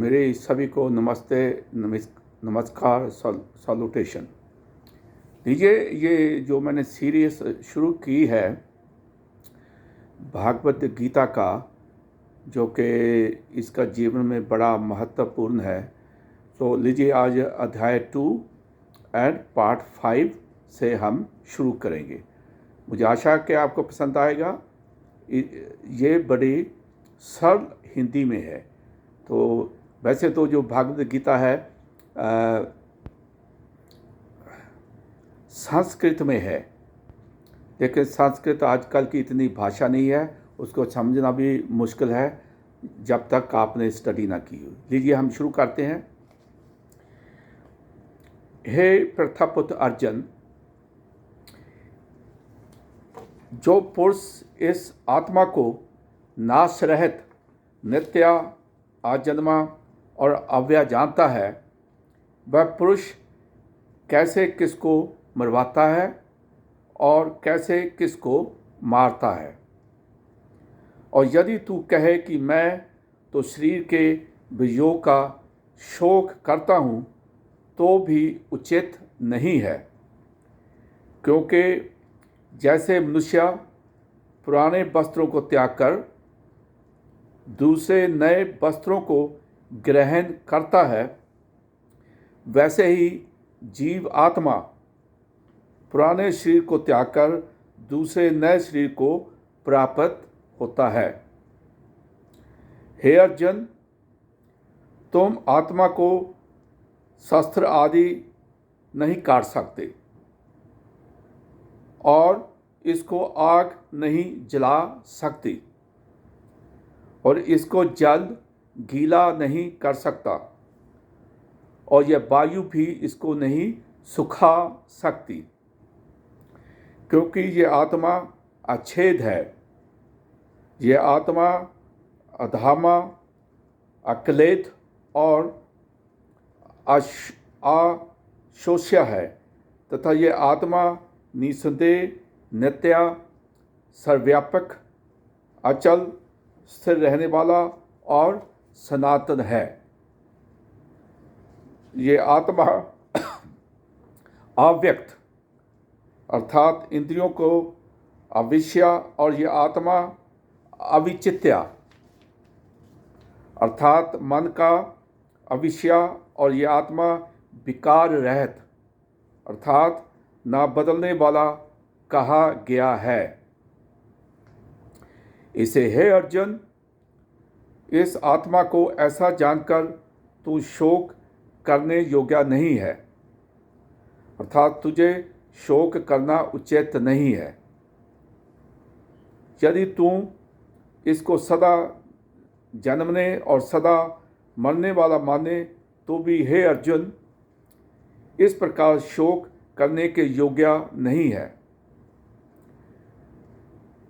मेरे सभी को नमस्ते, नमस्कार, सैल्यूटेशन। लीजिए, ये जो मैंने सीरीज शुरू की है भागवत गीता का, जो कि इसका जीवन में बड़ा महत्वपूर्ण है। तो लीजिए, आज अध्याय 2 एंड पार्ट 5 से हम शुरू करेंगे। मुझे आशा है कि आपको पसंद आएगा। ये बड़ी सरल हिंदी में है। तो वैसे तो जो भागवत गीता है संस्कृत में है, लेकिन संस्कृत आजकल की इतनी भाषा नहीं है, उसको समझना भी मुश्किल है जब तक आपने स्टडी ना की हो। लीजिए, हम शुरू करते हैं। हे प्रथापुत्र अर्जुन, जो पुरुष इस आत्मा को नाश रहित, नित्य, आजन्मा और अव्यय जानता है, वह पुरुष कैसे किसको मरवाता है और कैसे किसको मारता है। और यदि तू कहे कि मैं तो शरीर के वियोग का शोक करता हूँ, तो भी उचित नहीं है, क्योंकि जैसे मनुष्य पुराने वस्त्रों को त्याग कर दूसरे नए वस्त्रों को ग्रहण करता है, वैसे ही जीव आत्मा पुराने शरीर को त्याग कर दूसरे नए शरीर को प्राप्त होता है। हे अर्जुन, तुम आत्मा को शस्त्र आदि नहीं काट सकते और इसको आग नहीं जला सकती और इसको जल गीला नहीं कर सकता और यह वायु भी इसको नहीं सुखा सकती, क्योंकि ये आत्मा अछेद है। ये आत्मा अधामा, अक्लेथ और अशोष्य है, तथा ये आत्मा निसंदेह, नित्य, सर्वव्यापक, अचल, स्थिर रहने वाला और सनातन है। ये आत्मा अव्यक्त अर्थात इंद्रियों को अविष्या, और ये आत्मा अविचित्या अर्थात मन का अविष्या, और ये आत्मा विकार रहित अर्थात ना बदलने वाला कहा गया है। इसे हे अर्जुन, इस आत्मा को ऐसा जानकर तू शोक करने योग्य नहीं है, अर्थात तुझे शोक करना उचित नहीं है। यदि तू इसको सदा जन्मने और सदा मरने वाला माने, तो भी हे अर्जुन, इस प्रकार शोक करने के योग्य नहीं है,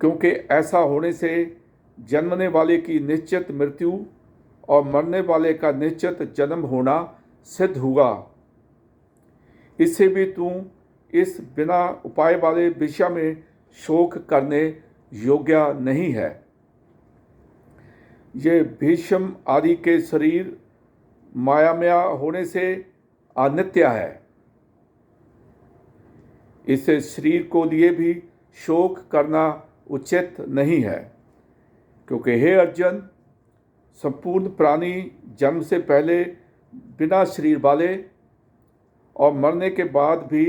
क्योंकि ऐसा होने से जन्मने वाले की निश्चित मृत्यु और मरने वाले का निश्चित जन्म होना सिद्ध हुआ। इससे भी तू इस बिना उपाय वाले विषय में शोक करने योग्य नहीं है। ये भीष्म आदि के शरीर मायामय होने से अनित्य है। इसे शरीर को लिए भी शोक करना उचित नहीं है, क्योंकि हे अर्जुन, संपूर्ण प्राणी जन्म से पहले बिना शरीर वाले और मरने के बाद भी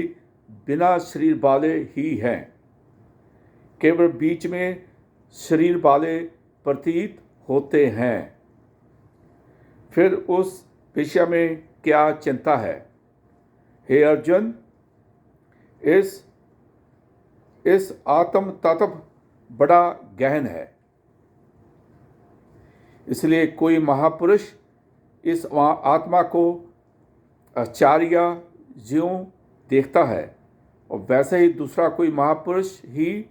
बिना शरीर वाले ही हैं। केवल बीच में शरीर वाले प्रतीत होते हैं। फिर उस विषय में क्या चिंता है? हे अर्जुन, इस आत्म तत्व बड़ा गहन है, इसलिए कोई महापुरुष इस आत्मा को आचार्य ज्यों देखता है, और वैसे ही दूसरा कोई महापुरुष ही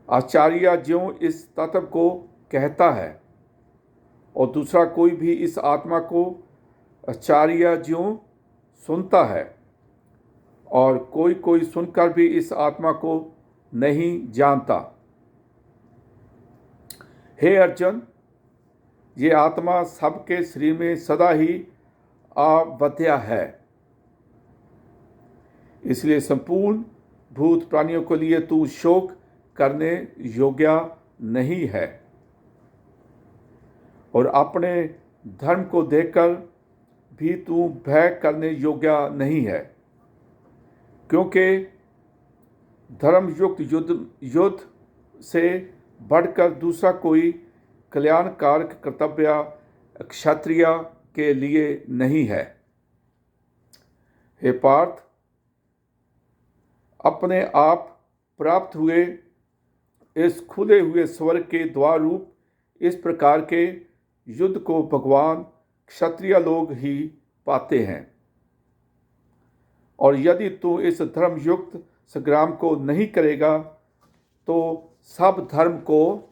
आचार्य ज्यों इस तत्व को कहता है, और दूसरा कोई भी इस आत्मा को आचार्य ज्यों सुनता है, और कोई कोई सुनकर भी इस आत्मा को नहीं जानता। हे अर्जुन, ये आत्मा सबके शरीर में सदा ही आवध्या है। इसलिए संपूर्ण भूत प्राणियों के लिए तू शोक करने योग्य नहीं है और अपने धर्म को देखकर भी तू भय करने योग्य नहीं है, क्योंकि धर्मयुक्त युद्ध से बढ़कर दूसरा कोई कल्याणकारक कर्तव्य क्षत्रिय के लिए नहीं है। हे पार्थ, अपने आप प्राप्त हुए इस खुले हुए स्वर्ग के द्वार रूप इस प्रकार के युद्ध को भगवान क्षत्रिय लोग ही पाते हैं। और यदि तू इस धर्मयुक्त संग्राम को नहीं करेगा तो सब धर्म को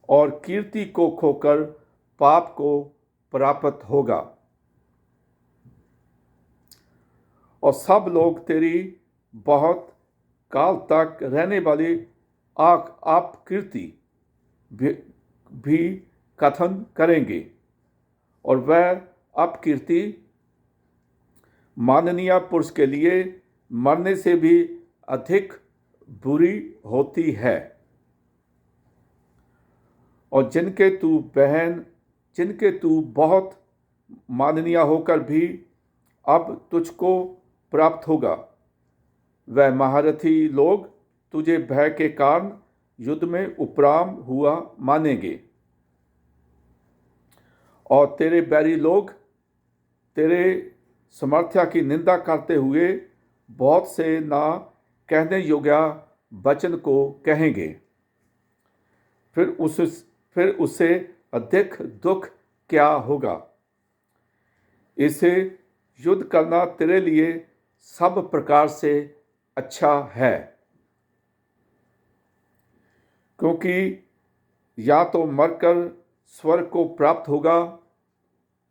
और कीर्ति को खोकर पाप को प्राप्त होगा और सब लोग तेरी बहुत काल तक रहने वाली अपकीर्ति भी कथन करेंगे और वह अपकीर्ति माननीय पुरुष के लिए मरने से भी अधिक बुरी होती है। और जिनके तू बहुत माननीय होकर भी अब तुझको प्राप्त होगा, वह महारथी लोग तुझे भय के कारण युद्ध में उपराम हुआ मानेंगे और तेरे बैरी लोग तेरे समर्थ्या की निंदा करते हुए बहुत से ना कहने योग्य वचन को कहेंगे। फिर उससे अधिक दुख क्या होगा। इसे युद्ध करना तेरे लिए सब प्रकार से अच्छा है, क्योंकि या तो मरकर स्वर्ग को प्राप्त होगा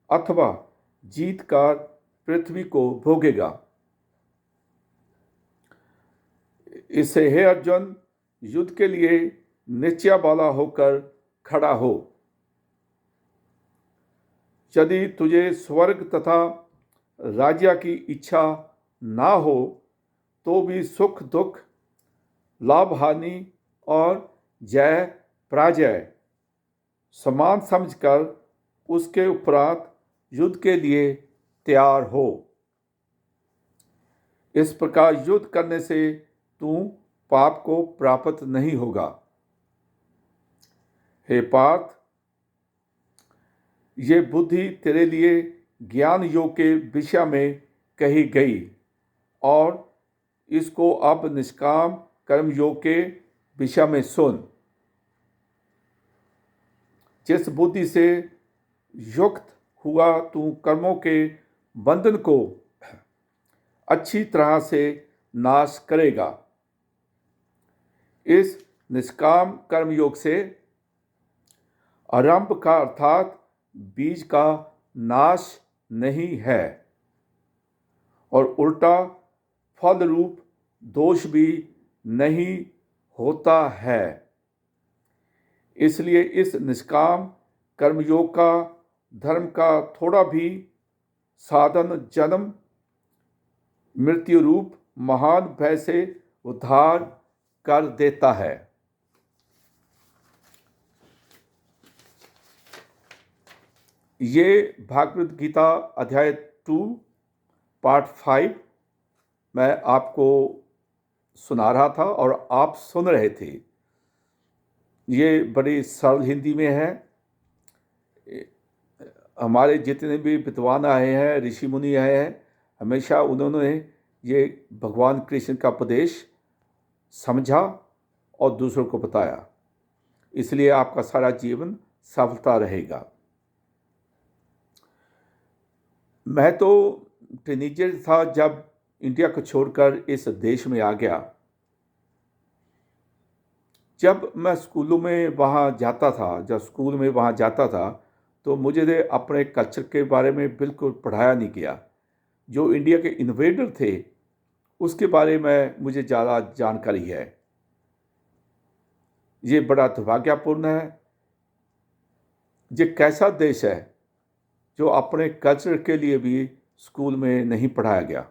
अथवा जीतकर पृथ्वी को भोगेगा। इससे हे अर्जुन, युद्ध के लिए निश्चय वाला होकर खड़ा हो। यदि तुझे स्वर्ग तथा राज्य की इच्छा ना हो तो भी सुख दुख, लाभ हानि और जय पराजय समान समझकर उसके उपरांत युद्ध के लिए तैयार हो। इस प्रकार युद्ध करने से तू पाप को प्राप्त नहीं होगा। हे पार्थ, ये बुद्धि तेरे लिए ज्ञान योग के विषय में कही गई और इसको अब निष्काम कर्म योग के विषय में सुन। जिस बुद्धि से युक्त हुआ तू कर्मों के बंधन को अच्छी तरह से नाश करेगा। इस निष्काम कर्म योग से आरंभ का अर्थात बीज का नाश नहीं है और उल्टा फल रूप दोष भी नहीं होता है। इसलिए इस निष्काम कर्मयोग का धर्म का थोड़ा भी साधन जन्म मृत्यु रूप महान भय से उद्धार कर देता है। ये भागवत गीता अध्याय 2 पार्ट 5 मैं आपको सुना रहा था और आप सुन रहे थे। ये बड़ी सरल हिंदी में है। हमारे जितने भी विद्वान आए हैं, ऋषि मुनि आए हैं, हमेशा उन्होंने ये भगवान कृष्ण का उपदेश समझा और दूसरों को बताया। इसलिए आपका सारा जीवन सफलता रहेगा। मैं तो टीनेजर था जब इंडिया को छोड़कर इस देश में आ गया। जब मैं स्कूलों में वहाँ जाता था तो मुझे अपने कल्चर के बारे में बिल्कुल पढ़ाया नहीं गया। जो इंडिया के इन्वेडर थे उसके बारे में मुझे ज़्यादा जानकारी है। ये बड़ा दुर्भाग्यपूर्ण है ये कैसा देश है जो अपने कल्चर के लिए भी स्कूल में नहीं पढ़ाया गया।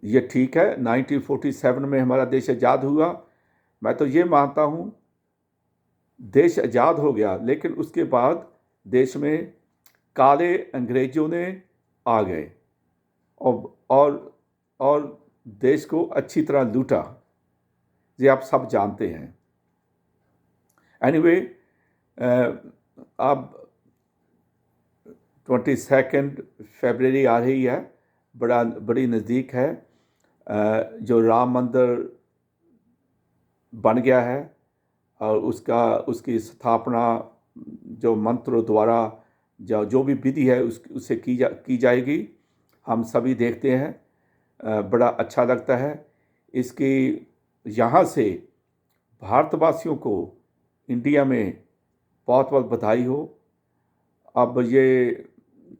ये ठीक है, 1947 में हमारा देश आज़ाद हुआ। मैं तो ये मानता हूँ देश आज़ाद हो गया, लेकिन उसके बाद देश में काले अंग्रेजों ने आ गए और और और देश को अच्छी तरह लूटा, ये आप सब जानते हैं। एनीवे, अब 22 फरवरी आ रही है, बड़ी नज़दीक है। जो राम मंदिर बन गया है और उसकी स्थापना जो मंत्रों द्वारा जो भी विधि है उससे की जाएगी। हम सभी देखते हैं, बड़ा अच्छा लगता है। इसकी यहाँ से भारतवासियों को इंडिया में बहुत बहुत बधाई हो। अब ये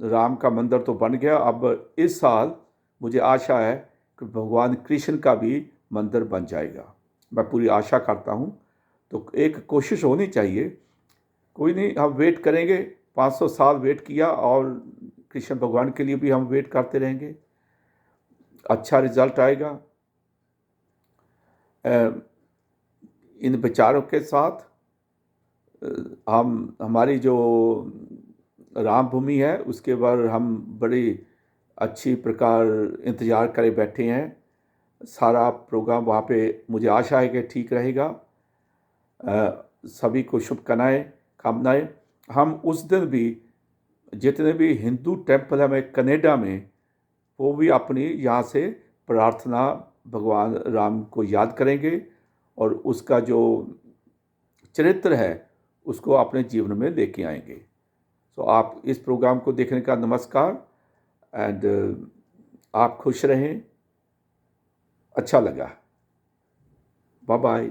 राम का मंदिर तो बन गया, अब इस साल मुझे आशा है कि भगवान कृष्ण का भी मंदिर बन जाएगा। मैं पूरी आशा करता हूँ। तो एक कोशिश होनी चाहिए, कोई नहीं, हम वेट करेंगे। 500 साल वेट किया और कृष्ण भगवान के लिए भी हम वेट करते रहेंगे। अच्छा रिजल्ट आएगा। इन विचारों के साथ हमारी जो राम भूमि है उसके बाद हम बड़ी अच्छी प्रकार इंतज़ार करे बैठे हैं। सारा प्रोग्राम वहाँ पे मुझे आशा है कि ठीक रहेगा। सभी को कामनाएं। हम उस दिन भी जितने भी हिंदू टेम्पल हैं हमें कनाडा में, वो भी अपनी यहाँ से प्रार्थना भगवान राम को याद करेंगे और उसका जो चरित्र है उसको अपने जीवन में लेके आएंगे। तो आप इस प्रोग्राम को देखने का नमस्कार। एंड आप खुश रहें। अच्छा लगा। Bye bye.